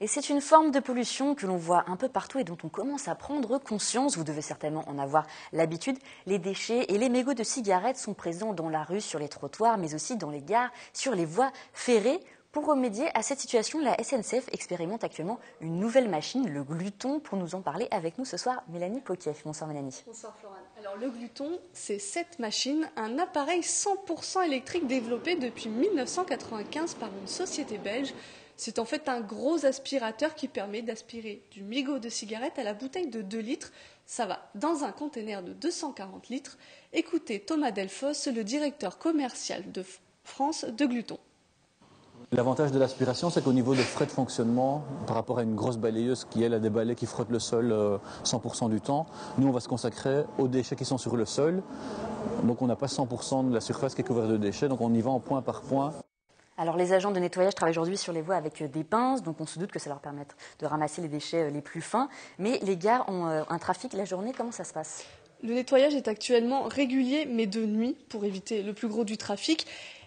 Et c'est une forme de pollution que l'on voit un peu partout et dont on commence à prendre conscience. Vous devez certainement en avoir l'habitude. Les déchets et les mégots de cigarettes sont présents dans la rue, sur les trottoirs, mais aussi dans les gares, sur les voies ferrées. Pour remédier à cette situation, la SNCF expérimente actuellement une nouvelle machine, le Gluton. Pour nous en parler avec nous ce soir, Mélanie Poquet. Bonsoir Mélanie. Bonsoir Florane. Alors le Gluton, c'est cette machine, un appareil 100% électrique développé depuis 1995 par une société belge. C'est en fait un gros aspirateur qui permet d'aspirer du mégot de cigarette à la bouteille de 2 litres. Ça va dans un conteneur de 240 litres. Écoutez Thomas Delfosse, le directeur commercial de France de Gluton. L'avantage de l'aspiration, c'est qu'au niveau des frais de fonctionnement, par rapport à une grosse balayeuse qui, elle, a des balais qui frottent le sol 100% du temps, nous, on va se consacrer aux déchets qui sont sur le sol. Donc, on n'a pas 100% de la surface qui est couverte de déchets, donc on y va en point par point. Alors les agents de nettoyage travaillent aujourd'hui sur les voies avec des pinces, donc on se doute que ça leur permet de ramasser les déchets les plus fins. Mais les gares ont un trafic la journée, comment ça se passe ? Le nettoyage est actuellement régulier, mais de nuit, pour éviter le plus gros du trafic.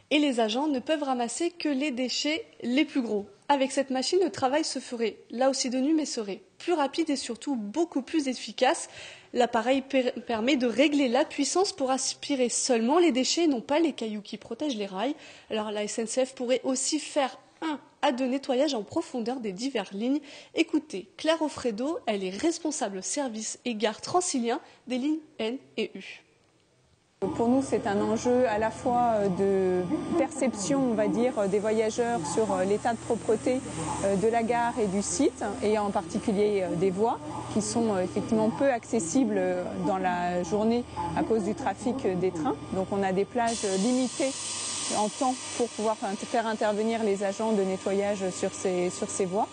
Et les agents ne peuvent ramasser que les déchets les plus gros. Avec cette machine, le travail se ferait là aussi de nuit, mais serait plus rapide et surtout beaucoup plus efficace. L'appareil permet de régler la puissance pour aspirer seulement les déchets, non pas les cailloux qui protègent les rails. Alors la SNCF pourrait aussi faire 1 à 2 nettoyages en profondeur des diverses lignes. Écoutez, Claire Offredo, elle est responsable service et gare Transilien des lignes N et U. Pour nous, c'est un enjeu à la fois de perception, on va dire, des voyageurs sur l'état de propreté de la gare et du site, et en particulier des voies qui sont effectivement peu accessibles dans la journée à cause du trafic des trains. Donc on a des plages limitées en temps pour pouvoir faire intervenir les agents de nettoyage sur ces voies.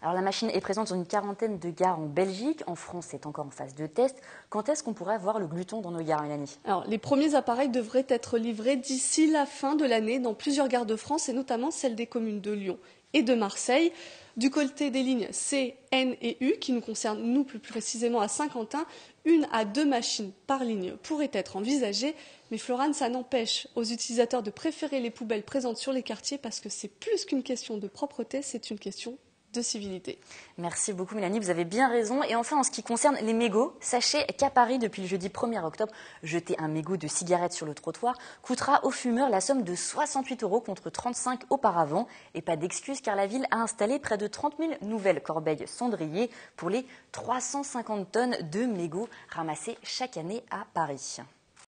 Alors la machine est présente dans une quarantaine de gares en Belgique. En France, c'est encore en phase de test. Quand est-ce qu'on pourrait voir le Gluton dans nos gares, Mélanie ? Alors, les premiers appareils devraient être livrés d'ici la fin de l'année dans plusieurs gares de France, et notamment celles des communes de Lyon et de Marseille. Du côté des lignes C, N et U, qui nous concernent, nous, plus précisément à Saint-Quentin, 1 à 2 machines par ligne pourraient être envisagées. Mais Florane, ça n'empêche aux utilisateurs de préférer les poubelles présentes sur les quartiers parce que c'est plus qu'une question de propreté, c'est une question de civilité. Merci beaucoup Mélanie, vous avez bien raison. Et enfin, en ce qui concerne les mégots, sachez qu'à Paris, depuis le jeudi 1er octobre, jeter un mégot de cigarette sur le trottoir coûtera aux fumeurs la somme de 68 € contre 35 auparavant. Et pas d'excuse car la ville a installé près de 30 000 nouvelles corbeilles cendriers pour les 350 tonnes de mégots ramassés chaque année à Paris.